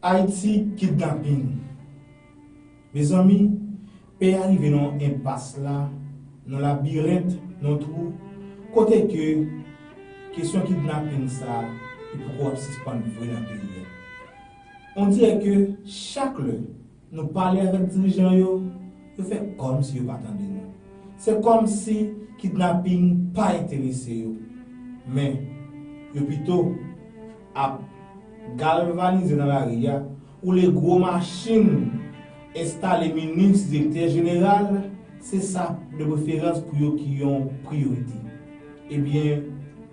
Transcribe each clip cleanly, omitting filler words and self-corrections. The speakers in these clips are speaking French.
Haïti kidnapping. Mes amis, pays arrivé dans impasse là, dans la labyrinthe, dans trou, côté que question kidnapping ça, et pourquoi suspendre vrai dans le pays. On dirait que chaque fois nous parlons avec les dirigeants, ils font comme si ils pas attendaient nous. C'est comme si kidnapping pas intéressé mais plutôt à galvaniser dans la ria où les gros machines installent les ministres, directeurs généraux, c'est ça de préférence pour eux qui ont priorité. Eh bien,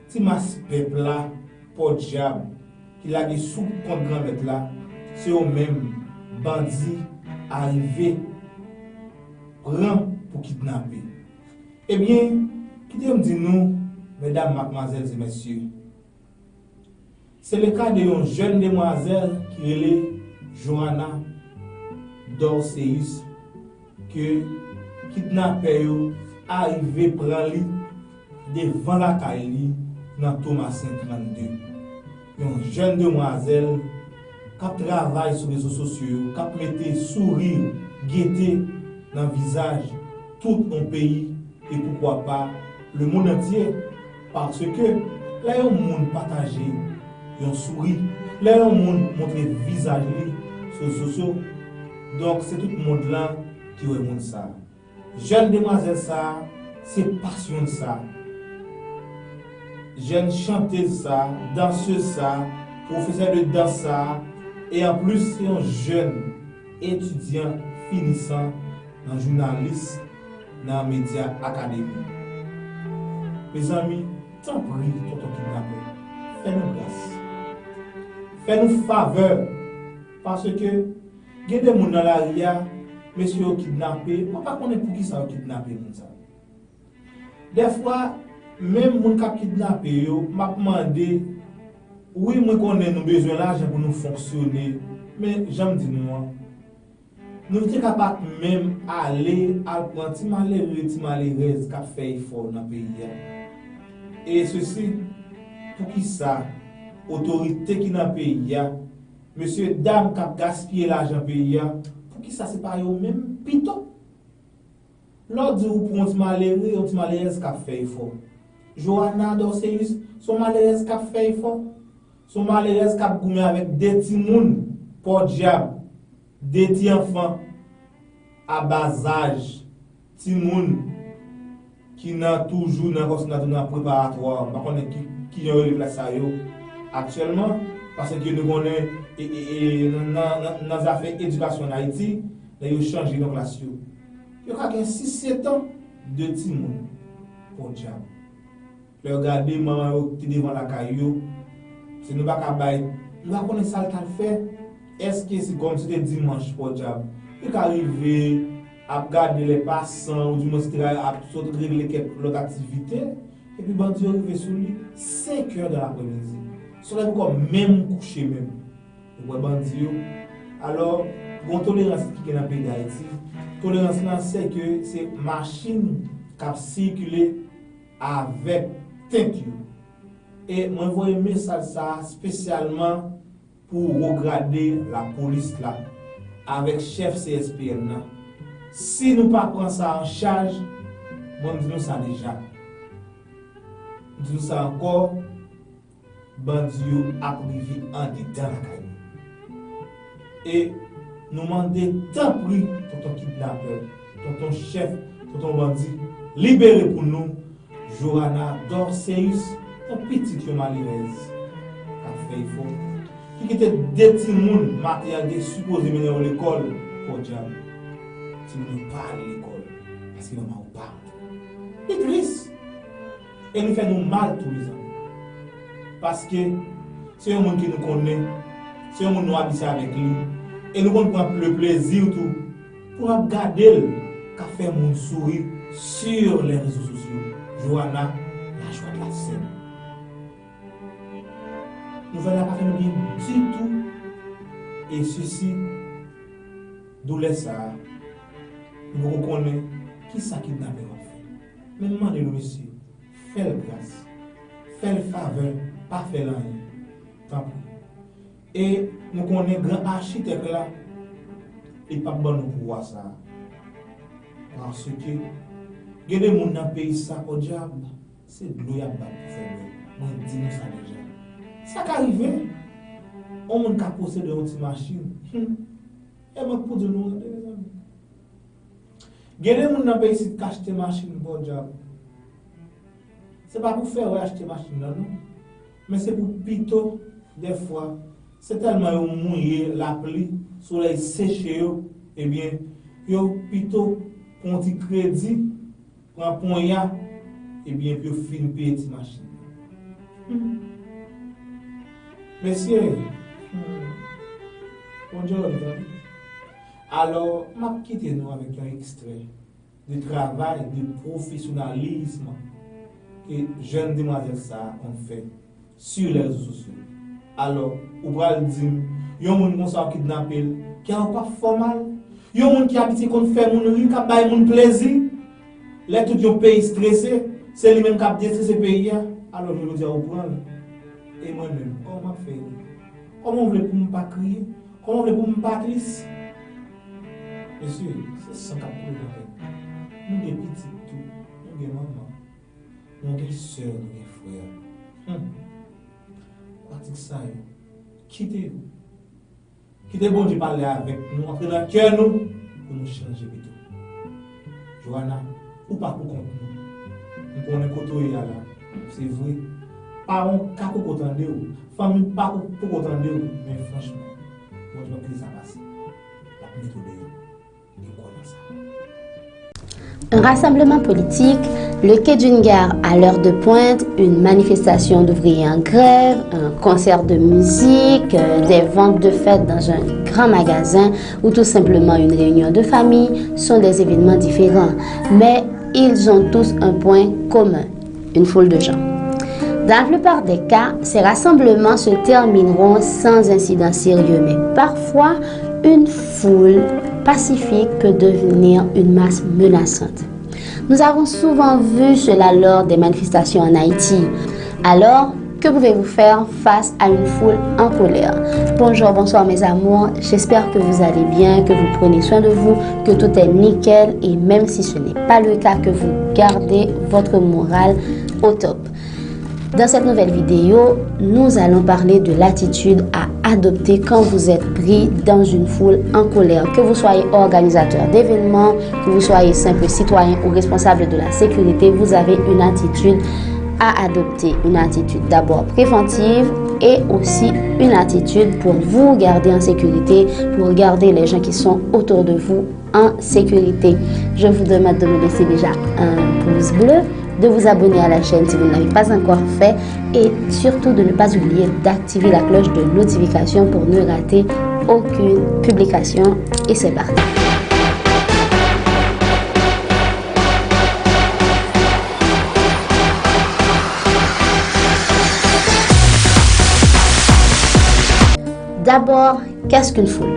si ma peuple là, pour diable, qui a des sous contre grand là, c'est eux-mêmes bandits arrivés prend pour kidnapper. Eh bien, qui me dit nous, mesdames, mademoiselles et messieurs, c'est le cas d'une jeune demoiselle qui est Johanna Dorseus, que kidnappé arrivé prendre lui devant la caille dans Thomasin 32. Une jeune demoiselle qui travaille sur les réseaux sociaux, qui mette sourire, gaieté dans le visage tout un pays et pourquoi pas le monde entier, parce que là il y a un monde partagé, il y a un sourire, là il y a un monde montré visage sur les réseaux sociaux. Donc c'est tout le monde là qui remonte ça. Jeune demoiselle ça, c'est passion ça. Jeune chanteuse ça, danseuse ça, professeur de danse ça, et en plus c'est un jeune étudiant finissant dans journaliste dans les médias académiques. Mes amis, tant pis pour ton kidnappé, fais-nous grâce. Fais-nous faveur. Parce que, il y a des gens dans la ria, messieurs kidnappés, on ne pas connaître pour qui ça a kidnappé. Des fois, même les gens qui kidnappé, m'a demandé, oui, moi connais nous besoin d'argent pour nous fonctionner, mais j'aime dire moi. Nous sommes capables même aller à prendre des malheureux qui fait effort dans le pays. Et ceci, pour qui ça, autorité qui dans le pays, monsieur, dame qui a gaspillé l'argent dans le pays, pour qui ça, c'est pas eux même pito. L'autre vous pour un malheureux qui a fait effort. Johanna Dorseus, son malheureux qui a fait effort. Son malheureux qui a goumé avec des petits mouns, pour diable. Des petits enfants à bas âge, petits moun qui n'a toujours dans préparatoire, par contre qui ont eu place actuellement parce que nous connaissons dans les affaires d'éducation en Haïti, ils ont changé de classe. Il y a 6-7 ans de petits moun pour diable. Le regarder maman qui devant la caillou, c'est nous pas capable, nous pas connaître ça qu'elle fait. Est-ce que c'est comme si c'était dimanche pour diable? Il arrive à regarder les passants ou du moins à régler quelques activités et puis bandit arrive sur lui 5 heures de l'après-midi. Cela veut comme même coucher même. Le bandit alors bon tolérance qui est dans le pays d'Haïti. Tolérance là c'est que c'est machine qui circule avec tête. Et moi je vois un message ça spécialement pour regarder la police là, avec chef CSPN là. Si nous ne prenons pas ça en charge, bon, nous ça déjà. Nous ça encore, bandit a privé en dedans la caille. Et nous demandons tant pis pour ton kidnappeur, pour ton chef, pour ton bandit, libérez pour nous Johanna Dorseus, un petit malheureuse, qui a fait effort. Qui était des petits monde matériel supposé mener à l'école pour diable. Si nous ne pas à l'école, parce que maman ou pas. C'est triste. Et nous fait nous mal tous les ans. Parce que c'est un monde qui nous connaît, c'est un monde qui nous habite avec lui. Et nous prenons le plaisir tout pour regarder qu'a fait mon sourire sur les réseaux sociaux. Johanna, la joie de la scène. Nous ne pas faire bien du tout. Et ceci, douleur ça, nous reconnaissons qui ça qui n'a pas fait. Mais demandez-nous, monsieur, faites grâce, faites faveur, pas faire rien. Tant pis. Et nous connaissons grand architecte là, il pas bon nous pouvoir ça. Parce que il y a des gens dans le pays ça au diable, c'est de l'eau à battre pour faire. Moi dis nous ça déjà. Ça qui arrive, on monde qui possède une petite machine. Et moi pour de nous les amis. Il y a des gens dans le pays qui achètent des machines pour le diable. Ce n'est pas pour faire acheter machine là non. Mais c'est pour plutôt des fois c'est tellement mouillé la pluie, soleil séché et bien yo plutôt pour un petit crédit pour un point et bien puis fin payer cette machine. Messieurs, bonjour. Alors, m'a quitté nous avec un extrait de travail, de professionnalisme que jeunes demoiselles ça ont fait sur les réseaux sociaux. Alors, ou pral dire, yon moun kon sa kidnappé, qui a pas formal, yon moun qui habite kon fait moun ri, ka bay moun plaisir. Là tout yon pays stressé, c'est lui même qui a déstressé pays. Alors je le dis au prendre. Et moi-même, comment faire? Comment vous voulez pour me pas crier? Comment vous voulez pour me pas triste? Monsieur, c'est ça qu'a pour nous des petits tout, nous des mamans, nous des sœurs, nous des frères. Pratique ça, quittez-vous. Quittez bon Dieu parler avec nous, entrez dans le cœur nous, pour nous changer plutôt. Johanna, ou pas pour compte nous. Nous connaissons côté là, c'est vrai. Parents, pas pour entendre, famille, pas pour entendre, mais franchement, moi je veux que ça passe. La méthode Un rassemblement politique, le quai d'une gare à l'heure de pointe, une manifestation d'ouvriers en grève, un concert de musique, des ventes de fêtes dans un grand magasin ou tout simplement une réunion de famille sont des événements différents, mais ils ont tous un point commun, une foule de gens. Dans la plupart des cas, ces rassemblements se termineront sans incident sérieux, mais parfois, une foule pacifique peut devenir une masse menaçante. Nous avons souvent vu cela lors des manifestations en Haïti. Alors, que pouvez-vous faire face à une foule en colère? Bonjour, bonsoir mes amours, j'espère que vous allez bien, que vous prenez soin de vous, que tout est nickel et même si ce n'est pas le cas, que vous gardez votre morale au top. Dans cette nouvelle vidéo, nous allons parler de l'attitude à adopter quand vous êtes pris dans une foule en colère. Que vous soyez organisateur d'événements, que vous soyez simple citoyen ou responsable de la sécurité, vous avez une attitude à adopter. Une attitude d'abord préventive et aussi une attitude pour vous garder en sécurité, pour garder les gens qui sont autour de vous en sécurité. Je vous demande de me laisser déjà un pouce bleu, de vous abonner à la chaîne si vous ne l'avez pas encore fait et surtout de ne pas oublier d'activer la cloche de notification pour ne rater aucune publication. Et c'est parti. D'abord, qu'est-ce qu'une foule?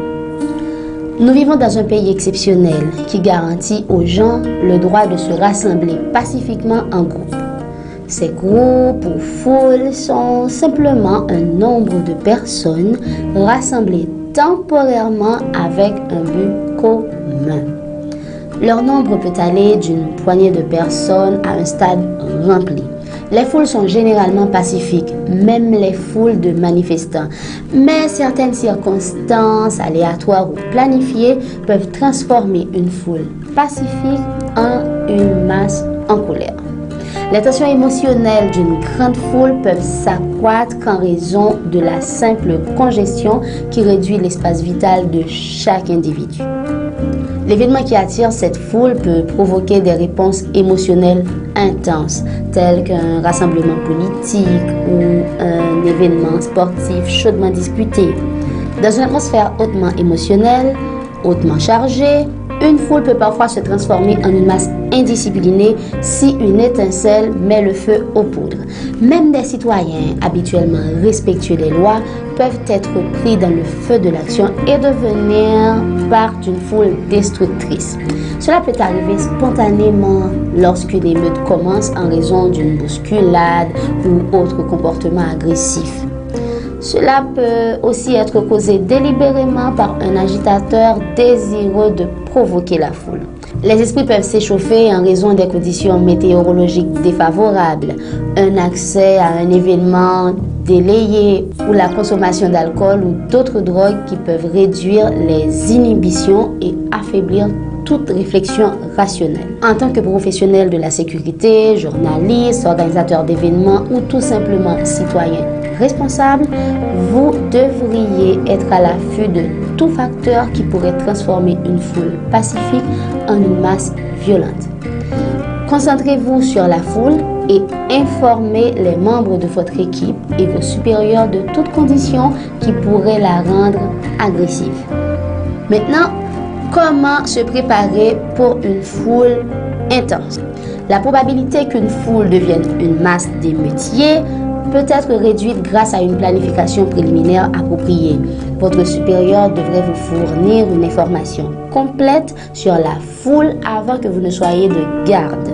Nous vivons dans un pays exceptionnel qui garantit aux gens le droit de se rassembler pacifiquement en groupe. Ces groupes ou foules sont simplement un nombre de personnes rassemblées temporairement avec un but commun. Leur nombre peut aller d'une poignée de personnes à un stade rempli. Les foules sont généralement pacifiques, même les foules de manifestants. Mais certaines circonstances aléatoires ou planifiées peuvent transformer une foule pacifique en une masse en colère. Les tensions émotionnelles d'une grande foule peuvent s'accroître en raison de la simple congestion qui réduit l'espace vital de chaque individu. L'événement qui attire cette foule peut provoquer des réponses émotionnelles intenses, telles qu'un rassemblement politique ou un événement sportif chaudement disputé. Dans une atmosphère hautement émotionnelle, hautement chargée, une foule peut parfois se transformer en une masse indisciplinée si une étincelle met le feu aux poudres. Même des citoyens habituellement respectueux des lois peuvent être pris dans le feu de l'action et devenir part d'une foule destructrice. Cela peut arriver spontanément lorsqu'une émeute commence en raison d'une bousculade ou autre comportement agressif. Cela peut aussi être causé délibérément par un agitateur désireux de provoquer la foule. Les esprits peuvent s'échauffer en raison des conditions météorologiques défavorables, un accès à un événement délayé ou la consommation d'alcool ou d'autres drogues qui peuvent réduire les inhibitions et affaiblir toute réflexion rationnelle. En tant que professionnel de la sécurité, journaliste, organisateur d'événements ou tout simplement citoyen responsable, vous devriez être à l'affût de tout facteur qui pourrait transformer une foule pacifique en une masse violente. Concentrez-vous sur la foule et informez les membres de votre équipe et vos supérieurs de toute condition qui pourrait la rendre agressive. Maintenant, comment se préparer pour une foule intense? La probabilité qu'une foule devienne une masse d'émeutiers peut être réduite grâce à une planification préliminaire appropriée. Votre supérieur devrait vous fournir une information complète sur la foule avant que vous ne soyez de garde.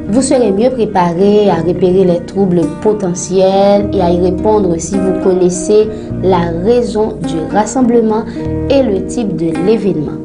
Vous serez mieux préparé à repérer les troubles potentiels et à y répondre si vous connaissez la raison du rassemblement et le type de l'événement.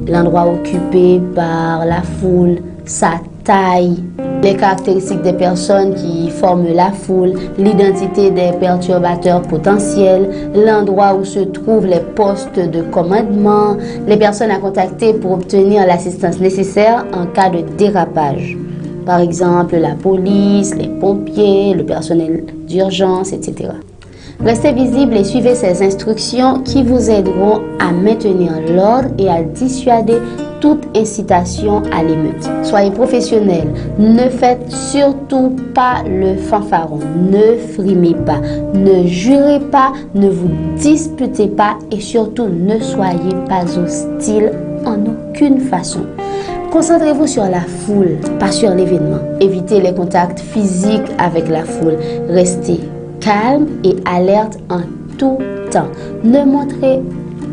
L'endroit occupé par la foule, sa taille, les caractéristiques des personnes qui forment la foule, l'identité des perturbateurs potentiels, l'endroit où se trouvent les postes de commandement, les personnes à contacter pour obtenir l'assistance nécessaire en cas de dérapage. Par exemple, la police, les pompiers, le personnel d'urgence, etc. Restez visible et suivez ces instructions qui vous aideront à maintenir l'ordre et à dissuader toute incitation à l'émeute. Soyez professionnels, ne faites surtout pas le fanfaron, ne frimez pas, ne jurez pas, ne vous disputez pas et surtout ne soyez pas hostile en aucune façon. Concentrez-vous sur la foule, pas sur l'événement. Évitez les contacts physiques avec la foule. Restez calme et alerte en tout temps. Ne montrez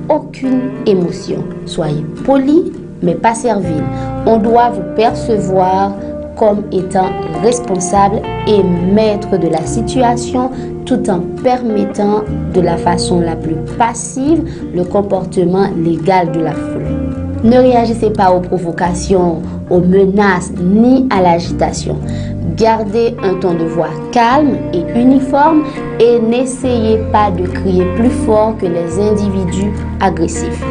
aucune émotion. Soyez poli, mais pas servile. On doit vous percevoir comme étant responsable et maître de la situation tout en permettant de la façon la plus passive le comportement légal de la foule. Ne réagissez pas aux provocations, aux menaces ni à l'agitation. Gardez un ton de voix calme et uniforme et n'essayez pas de crier plus fort que les individus agressifs.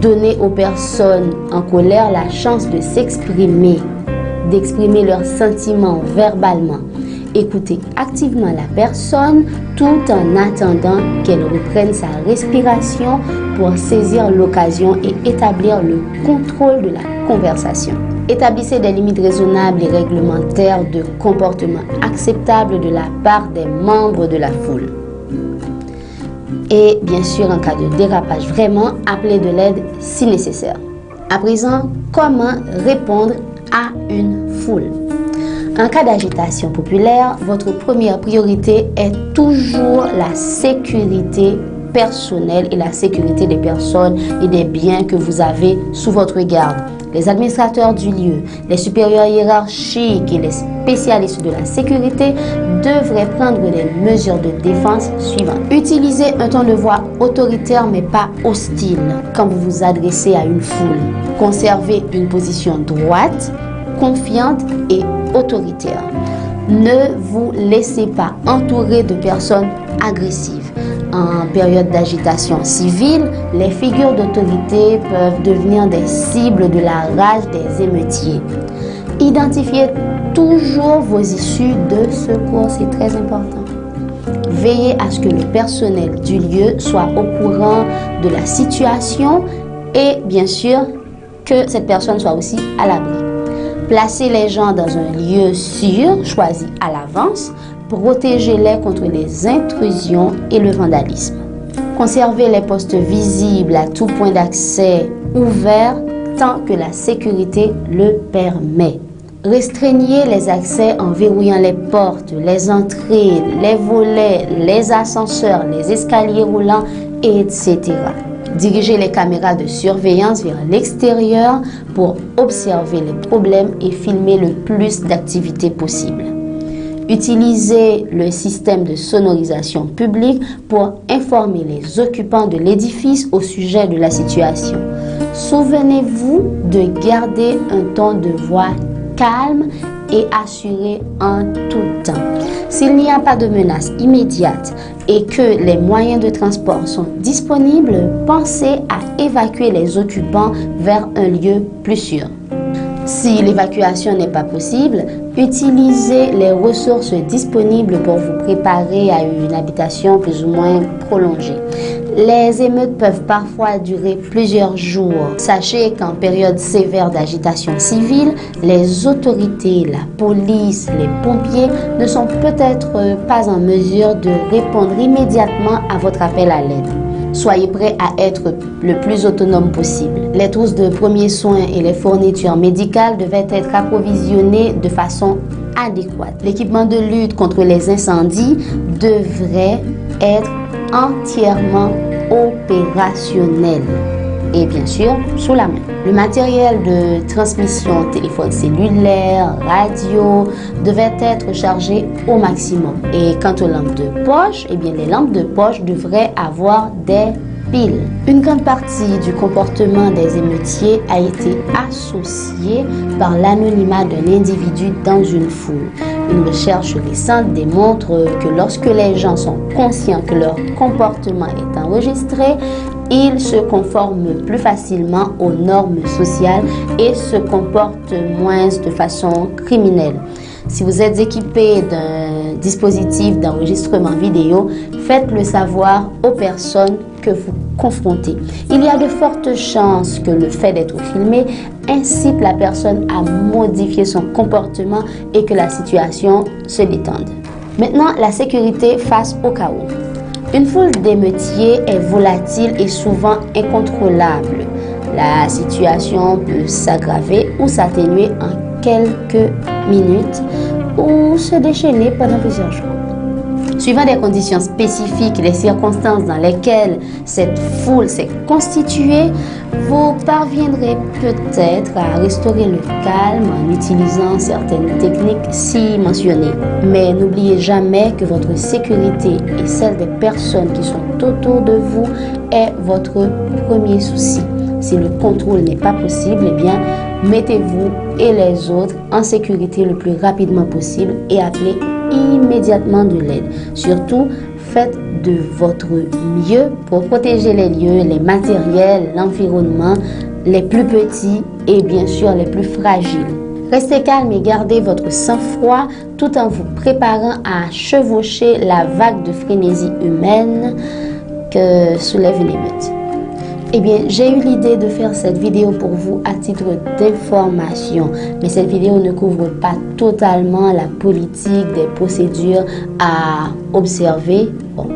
Donnez aux personnes en colère la chance de s'exprimer, d'exprimer leurs sentiments verbalement. Écoutez activement la personne tout en attendant qu'elle reprenne sa respiration pour saisir l'occasion et établir le contrôle de la conversation. Établissez des limites raisonnables et réglementaires de comportement acceptable de la part des membres de la foule. Et bien sûr, en cas de dérapage, vraiment, appelez de l'aide si nécessaire. À présent, comment répondre à une foule? En cas d'agitation populaire, votre première priorité est toujours la sécurité personnelle et la sécurité des personnes et des biens que vous avez sous votre garde. Les administrateurs du lieu, les supérieurs hiérarchiques et les spécialistes de la sécurité devraient prendre les mesures de défense suivantes. Utilisez un ton de voix autoritaire mais pas hostile quand vous vous adressez à une foule. Conservez une position droite, confiante et autoritaire. Ne vous laissez pas entourer de personnes agressives. En période d'agitation civile, les figures d'autorité peuvent devenir des cibles de la rage des émeutiers. Identifiez toujours vos issues de secours, c'est très important. Veillez à ce que le personnel du lieu soit au courant de la situation et bien sûr que cette personne soit aussi à l'abri. Placez les gens dans un lieu sûr, choisi à l'avance. Protégez-les contre les intrusions et le vandalisme. Conservez les postes visibles à tout point d'accès ouverts tant que la sécurité le permet. Restreignez les accès en verrouillant les portes, les entrées, les volets, les ascenseurs, les escaliers roulants, etc. Dirigez les caméras de surveillance vers l'extérieur pour observer les problèmes et filmer le plus d'activités possible. Utilisez le système de sonorisation publique pour informer les occupants de l'édifice au sujet de la situation. Souvenez-vous de garder un ton de voix calme et assuré en tout temps. S'il n'y a pas de menace immédiate et que les moyens de transport sont disponibles, pensez à évacuer les occupants vers un lieu plus sûr. Si l'évacuation n'est pas possible, utilisez les ressources disponibles pour vous préparer à une habitation plus ou moins prolongée. Les émeutes peuvent parfois durer plusieurs jours. Sachez qu'en période sévère d'agitation civile, les autorités, la police, les pompiers ne sont peut-être pas en mesure de répondre immédiatement à votre appel à l'aide. Soyez prêts à être le plus autonome possible. Les trousses de premiers soins et les fournitures médicales devaient être approvisionnées de façon adéquate. L'équipement de lutte contre les incendies devrait être entièrement opérationnel et bien sûr sous la main. Le matériel de transmission, téléphone cellulaire, radio devait être chargé au maximum. Et quant aux lampes de poche, les lampes de poche devraient avoir des piles. Une grande partie du comportement des émeutiers a été associée par l'anonymat d'un individu dans une foule. Une recherche récente démontre que lorsque les gens sont conscients que leur comportement est enregistré, ils se conforment plus facilement aux normes sociales et se comportent moins de façon criminelle. Si vous êtes équipé d'un dispositif d'enregistrement vidéo, faites-le savoir aux personnes que vous confrontez. Il y a de fortes chances que le fait d'être filmé incite la personne à modifier son comportement et que la situation se détende. Maintenant, la sécurité face au chaos. Une foule d'émeutiers est volatile et souvent incontrôlable. La situation peut s'aggraver ou s'atténuer en quelques minutes ou se déchaîner pendant plusieurs jours. Suivant des conditions spécifiques, les circonstances dans lesquelles cette foule s'est constituée, vous parviendrez peut-être à restaurer le calme en utilisant certaines techniques si mentionnées. Mais n'oubliez jamais que votre sécurité et celle des personnes qui sont autour de vous est votre premier souci. Si le contrôle n'est pas possible, mettez-vous et les autres en sécurité le plus rapidement possible et appelez immédiatement de l'aide. Surtout, faites de votre mieux pour protéger les lieux, les matériels, l'environnement, les plus petits et bien sûr les plus fragiles. Restez calme et gardez votre sang-froid tout en vous préparant à chevaucher la vague de frénésie humaine que soulève une émeute. J'ai eu l'idée de faire cette vidéo pour vous à titre d'information, mais cette vidéo ne couvre pas totalement la politique des procédures à observer.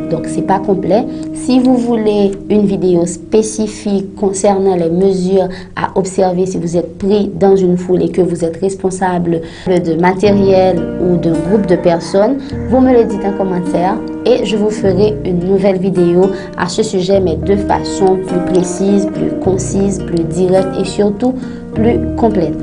Donc c'est pas complet. Si vous voulez une vidéo spécifique concernant les mesures à observer si vous êtes pris dans une foule et que vous êtes responsable de matériel ou de groupe de personnes, vous me le dites en commentaire et je vous ferai une nouvelle vidéo à ce sujet, mais de façon plus précise, plus concise, plus directe et surtout plus complète.